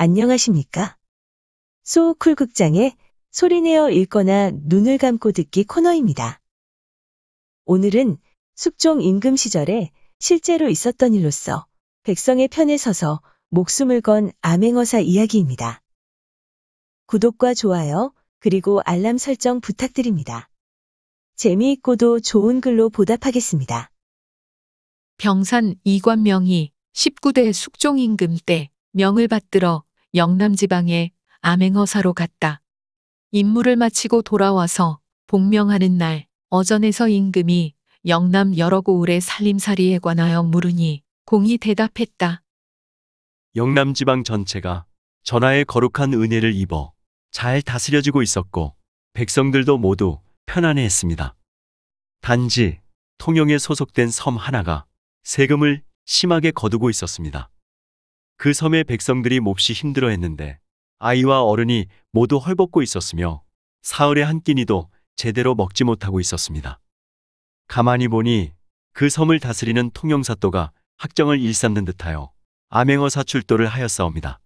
안녕하십니까? 소쿨극장의 소리내어 읽거나 눈을 감고 듣기 코너입니다. 오늘은 숙종 임금 시절에 실제로 있었던 일로서 백성의 편에 서서 목숨을 건 암행어사 이야기입니다. 구독과 좋아요, 그리고 알람 설정 부탁드립니다. 재미있고도 좋은 글로 보답하겠습니다. 병산 이관명이 19대 숙종 임금 때 명을 받들어 영남지방에 암행어사로 갔다. 임무를 마치고 돌아와서 복명하는 날 어전에서 임금이 영남 여러 고을의 살림살이에 관하여 물으니 공이 대답했다. 영남지방 전체가 전하의 거룩한 은혜를 입어 잘 다스려지고 있었고 백성들도 모두 편안해했습니다. 단지 통영에 소속된 섬 하나가 세금을 심하게 거두고 있었습니다. 그 섬의 백성들이 몹시 힘들어했는데 아이와 어른이 모두 헐벗고 있었으며 사흘에 한 끼니도 제대로 먹지 못하고 있었습니다. 가만히 보니 그 섬을 다스리는 통영사또가 학정을 일삼는 듯하여 암행어사 출도를 하였사옵니다.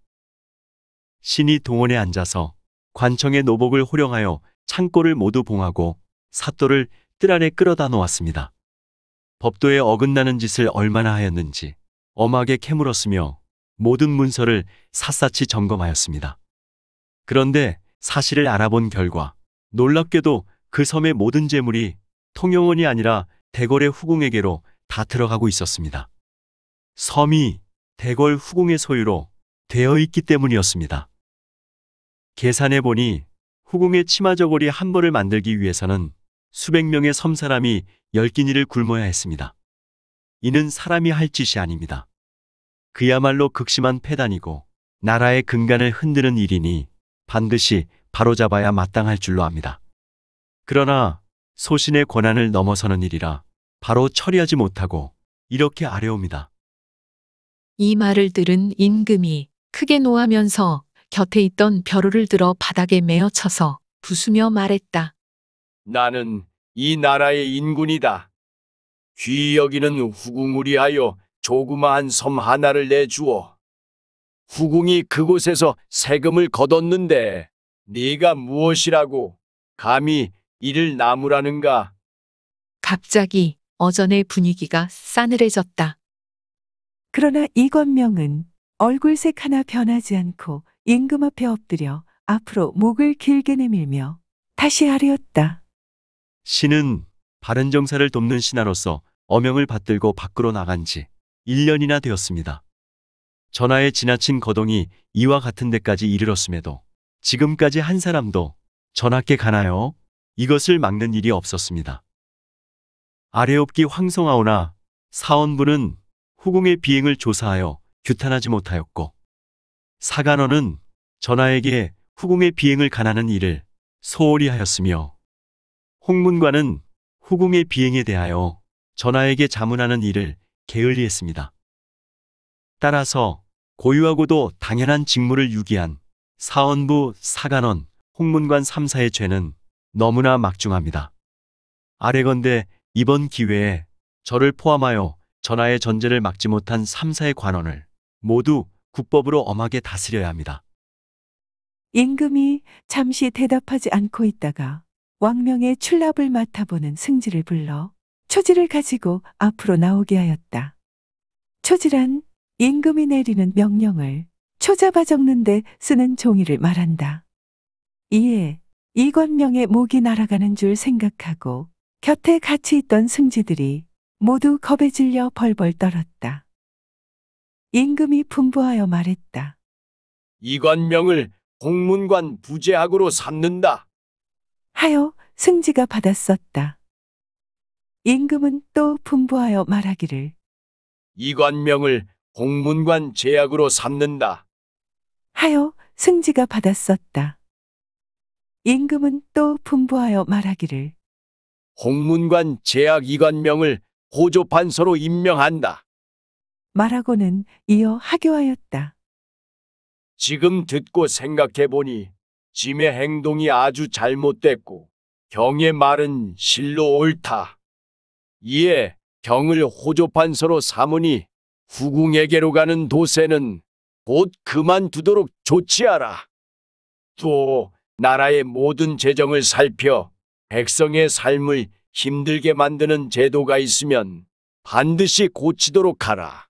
신이 동원에 앉아서 관청의 노복을 호령하여 창고를 모두 봉하고 사또를 뜰 안에 끌어다 놓았습니다. 법도에 어긋나는 짓을 얼마나 하였는지 엄하게 캐물었으며 모든 문서를 샅샅이 점검하였습니다. 그런데 사실을 알아본 결과 놀랍게도 그 섬의 모든 재물이 통영원이 아니라 대궐의 후궁에게로 다 들어가고 있었습니다. 섬이 대궐 후궁의 소유로 되어 있기 때문이었습니다. 계산해 보니 후궁의 치마저고리 한 벌을 만들기 위해서는 수백 명의 섬사람이 10끼니를 굶어야 했습니다. 이는 사람이 할 짓이 아닙니다. 그야말로 극심한 폐단이고 나라의 근간을 흔드는 일이니 반드시 바로잡아야 마땅할 줄로 압니다. 그러나 소신의 권한을 넘어서는 일이라 바로 처리하지 못하고 이렇게 아뢰옵니다. 이 말을 들은 임금이 크게 노하면서 곁에 있던 벼루를 들어 바닥에 메어 쳐서 부수며 말했다. 나는 이 나라의 인군이다. 귀히 여기는 후궁을 위하여 조그마한 섬 하나를 내주어. 후궁이 그곳에서 세금을 거뒀는데 네가 무엇이라고 감히 이를 나무라는가? 갑자기 어전의 분위기가 싸늘해졌다. 그러나 이관명은 얼굴색 하나 변하지 않고 임금 앞에 엎드려 앞으로 목을 길게 내밀며 다시 아뢰었다. 신은 바른정사를 돕는 신하로서 어명을 받들고 밖으로 나간 지 1년이나 되었습니다. 전하의 지나친 거동이 이와 같은 데까지 이르렀음에도 지금까지 한 사람도 전하께 가나요? 이것을 막는 일이 없었습니다. 아래옵기 황송하오나 사원부는 후궁의 비행을 조사하여 규탄하지 못하였고 사간원은 전하에게 후궁의 비행을 간하는 일을 소홀히 하였으며 홍문관은 후궁의 비행에 대하여 전하에게 자문하는 일을 게을리 했습니다. 따라서 고유하고도 당연한 직무를 유기한 사원부, 사간원, 홍문관 3사의 죄는 너무나 막중합니다. 아래건대 이번 기회에 저를 포함하여 전하의 전제를 막지 못한 3사의 관원을 모두 국법으로 엄하게 다스려야 합니다. 임금이 잠시 대답하지 않고 있다가 왕명의 출납을 맡아보는 승지를 불러 초지를 가지고 앞으로 나오게 하였다. 초지란 임금이 내리는 명령을 초잡아 적는데 쓰는 종이를 말한다. 이에 이관명의 목이 날아가는 줄 생각하고 곁에 같이 있던 승지들이 모두 겁에 질려 벌벌 떨었다. 임금이 분부하여 말했다. 이관명을 홍문관 부제학으로 삼는다. 하여 승지가 받았었다. 임금은 또 분부하여 말하기를 이관명을 홍문관 제학으로 삼는다. 하여 승지가 받았었다. 임금은 또 분부하여 말하기를 홍문관 제학 이관명을 호조판서로 임명한다. 말하고는 이어 하교하였다. 지금 듣고 생각해보니 짐의 행동이 아주 잘못됐고 경의 말은 실로 옳다. 이에 경을 호조판서로 삼으니 후궁에게로 가는 도세는 곧 그만두도록 조치하라. 또 나라의 모든 재정을 살펴 백성의 삶을 힘들게 만드는 제도가 있으면 반드시 고치도록 하라.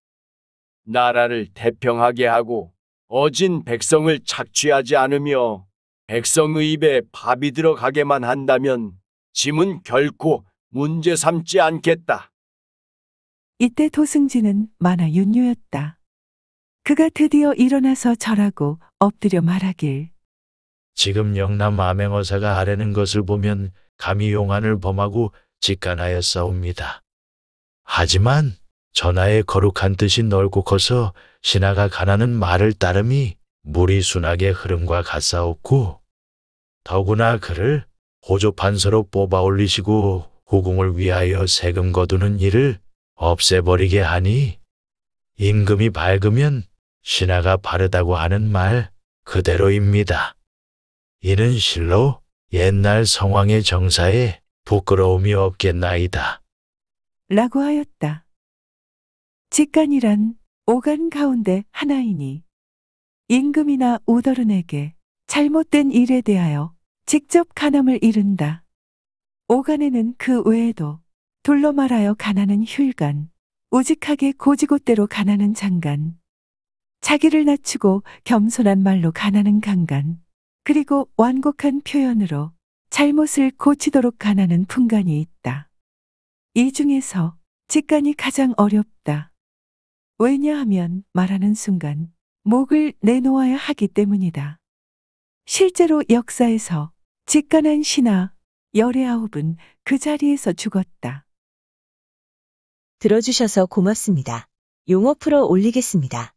나라를 태평하게 하고 어진 백성을 착취하지 않으며 백성의 입에 밥이 들어가게만 한다면 짐은 결코 문제 삼지 않겠다. 이때 도승지는 만화 윤유였다. 그가 드디어 일어나서 절하고 엎드려 말하길. 지금 영남 암행어사가 아뢰는 것을 보면 감히 용안을 범하고 직간하였사옵니다. 하지만 전하의 거룩한 뜻이 넓고 커서 신하가 가나는 말을 따름이 물이 순하게 흐름과 같사옵고, 더구나 그를 호조판서로 뽑아 올리시고 후궁을 위하여 세금 거두는 일을 없애버리게 하니 임금이 밝으면 신하가 바르다고 하는 말 그대로입니다. 이는 실로 옛날 성왕의 정사에 부끄러움이 없겠나이다. 라고 하였다. 직간이란 오간 가운데 하나이니 임금이나 우더른에게 잘못된 일에 대하여 직접 간함을 이른다. 오간에는 그 외에도 돌로 말하여 간하는 휼간, 우직하게 고지곳대로 간하는 장간, 자기를 낮추고 겸손한 말로 간하는 강간, 그리고 완곡한 표현으로 잘못을 고치도록 간하는 풍간이 있다. 이 중에서 직간이 가장 어렵다. 왜냐하면 말하는 순간 목을 내놓아야 하기 때문이다. 실제로 역사에서 직간한 신하 19은 그 자리에서 죽었다. 들어주셔서 고맙습니다. 용어 풀어 올리겠습니다.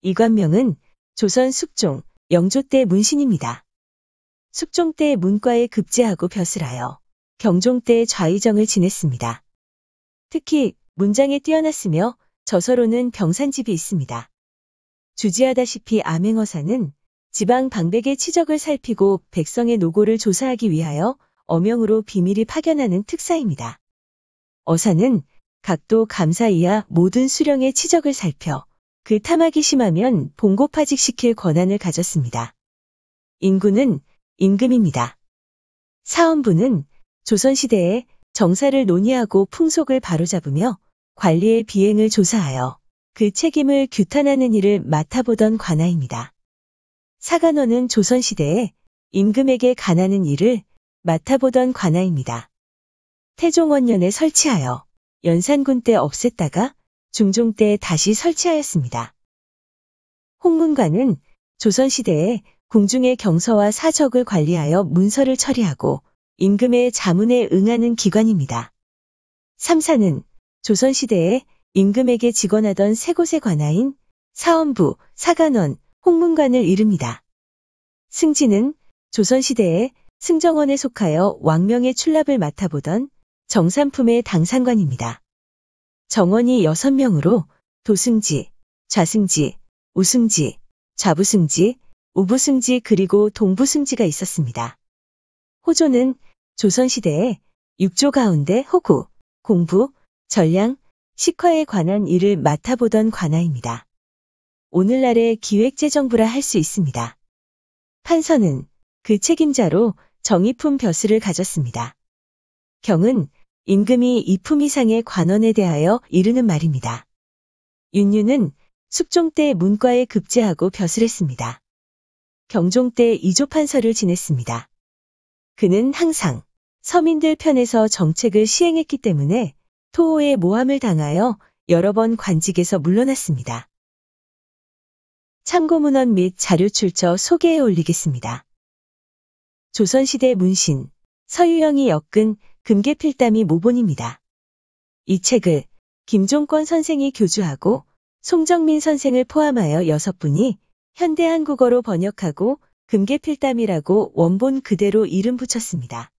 이관명은 조선 숙종, 영조 때 문신입니다. 숙종 때 문과에 급제하고 벼슬하여 경종 때 좌의정을 지냈습니다. 특히 문장에 뛰어났으며 저서로는 병산집이 있습니다. 주지하다시피 암행어사는 지방 방백의 치적을 살피고 백성의 노고를 조사하기 위하여 어명으로 비밀이 파견하는 특사입니다. 어사는 각도 감사 이하 모든 수령의 치적을 살펴 그 탐하기 심하면 봉고파직시킬 권한을 가졌습니다. 인구는 임금입니다. 사헌부는 조선시대에 정사를 논의하고 풍속을 바로잡으며 관리의 비행을 조사하여 그 책임을 규탄하는 일을 맡아보던 관아입니다. 사간원은 조선시대에 임금에게 관하는 일을 맡아보던 관아입니다. 태종원년에 설치하여 연산군 때 없앴다가 중종 때 다시 설치하였습니다. 홍문관은 조선시대에 궁중의 경서와 사적을 관리하여 문서를 처리하고 임금의 자문에 응하는 기관입니다. 삼사는 조선시대에 임금에게 직원하던 세 곳의 관아인 사헌부, 사간원, 홍문관을 이릅니다. 승진은 조선시대에 승정원에 속하여 왕명의 출납을 맡아보던 정삼품의 당상관입니다. 정원이 6명으로 도승지, 좌승지, 우승지, 좌부승지, 우부승지 그리고 동부승지가 있었습니다. 호조는 조선시대에 육조 가운데 호구, 공부, 전량, 식화에 관한 일을 맡아보던 관아입니다. 오늘날의 기획재정부라 할 수 있습니다. 판서는 그 책임자로 정의품 벼슬을 가졌습니다. 경은 임금이 이품 이상의 관원에 대하여 이르는 말입니다. 윤유는 숙종 때 문과에 급제하고 벼슬했습니다. 경종 때 이조판서를 지냈습니다. 그는 항상 서민들 편에서 정책을 시행했기 때문에 토호의 모함을 당하여 여러 번 관직에서 물러났습니다. 참고문헌 및 자료 출처 소개해 올리겠습니다. 조선시대 문신, 서유영이 엮은 금계필담이 모본입니다. 이 책을 김종권 선생이 교주하고 송정민 선생을 포함하여 6분이 현대 한국어로 번역하고 금계필담이라고 원본 그대로 이름 붙였습니다.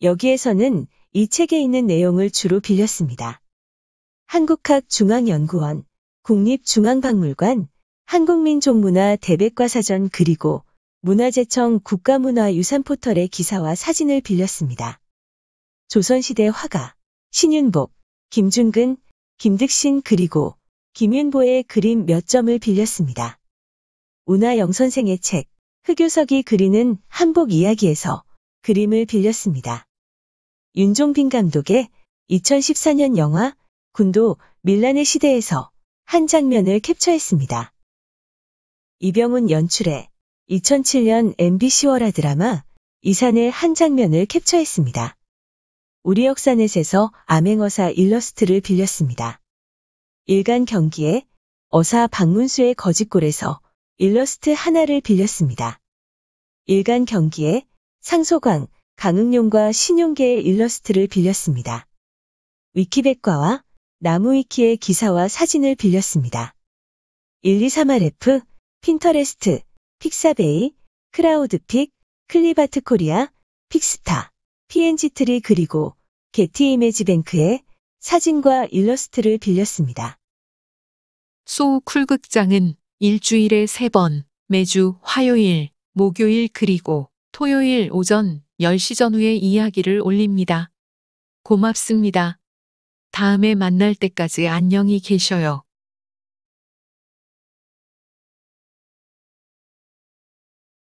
여기에서는 이 책에 있는 내용을 주로 빌렸습니다. 한국학중앙연구원, 국립중앙박물관, 한국민족문화 대백과사전 그리고 문화재청 국가문화유산포털의 기사와 사진을 빌렸습니다. 조선시대 화가, 신윤복, 김준근, 김득신 그리고 김윤보의 그림 몇 점을 빌렸습니다. 운하영 선생의 책 흑요석이 그리는 한복 이야기에서 그림을 빌렸습니다. 윤종빈 감독의 2014년 영화 군도 밀란의 시대에서 한 장면을 캡처했습니다. 이병훈 연출의 2007년 MBC 월화 드라마 이산의 한 장면을 캡처했습니다. 우리 역사넷에서 암행어사 일러스트를 빌렸습니다. 일간 경기의 어사 박문수의 거짓골에서 일러스트 하나를 빌렸습니다. 일간 경기의 상소광, 강응용과 신용계의 일러스트를 빌렸습니다. 위키백과와 나무위키의 기사와 사진을 빌렸습니다. 123RF, 핀터레스트, 픽사베이, 크라우드픽, 클리바트 코리아, 픽스타, PNG트리 그리고 게티 이미지뱅크의 사진과 일러스트를 빌렸습니다. 소 쿨극장은 일주일에 3번, 매주 화요일, 목요일 그리고 토요일 오전 10시 전후에 이야기를 올립니다. 고맙습니다. 다음에 만날 때까지 안녕히 계셔요.